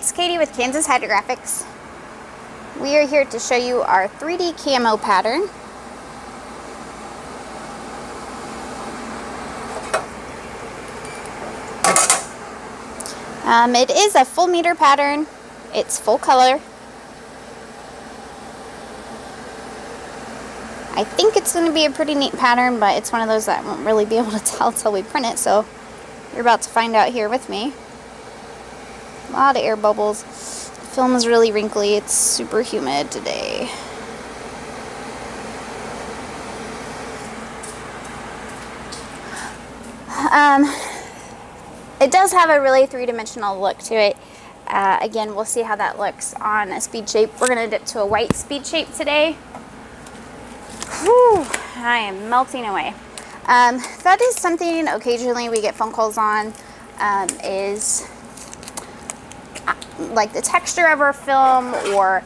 it's Katie with Kansas Hydrographics. We are here to show you our 3D camo pattern. It is a full meter pattern. It's full color. I think it's going to be a pretty neat pattern, but it's one of those that I won't really be able to tell until we print it, so you're about to find out here with me. A lot of air bubbles. The film is really wrinkly. It's super humid today. It does have a really three-dimensional look to it. Again, we'll see how that looks on a speed shape. We're going to dip to a white speed shape today. Whew, I am melting away. That is something occasionally we get phone calls on, is like the texture of our film or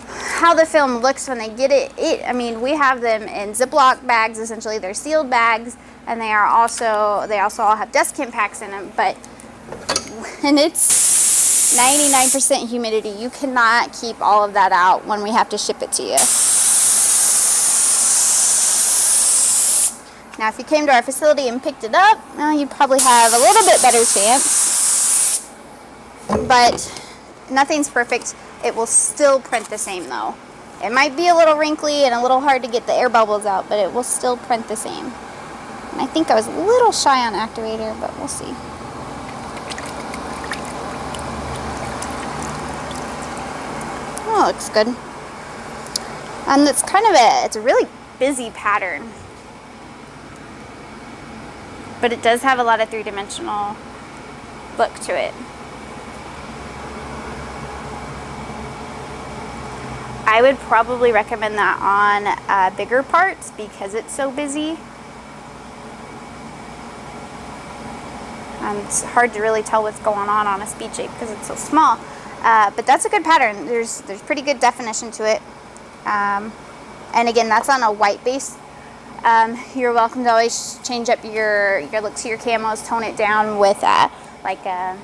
how the film looks when they get it. I mean, we have them in Ziploc bags. Essentially, they're sealed bags, and they also all have desiccant packs in them. But when it's 99% humidity, you cannot keep all of that out when we have to ship it to you. Now, if you came to our facility and picked it up, well, you'd probably have a little bit better chance. But nothing's perfect. It will still print the same, though. It might be a little wrinkly and a little hard to get the air bubbles out, but it will still print the same. And I think I was a little shy on Activator, but we'll see. Oh, it looks good. And it's kind of it's a really busy pattern. But it does have a lot of three-dimensional look to it. I would probably recommend that on bigger parts because it's so busy. It's hard to really tell what's going on a speed shape because it's so small. But that's a good pattern. There's pretty good definition to it. And again, that's on a white base. You're welcome to always change up your look to your camos, tone it down with like a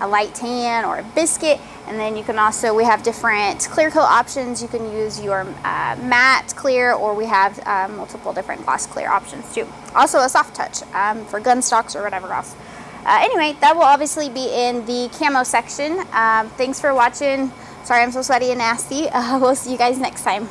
light tan or a biscuit. And then you can also, we have different clear coat options. You can use your matte clear, or we have multiple different gloss clear options too. Also a soft touch for gun stocks or whatever else. Anyway, that will obviously be in the camo section. Thanks for watching. Sorry I'm so sweaty and nasty. We'll see you guys next time.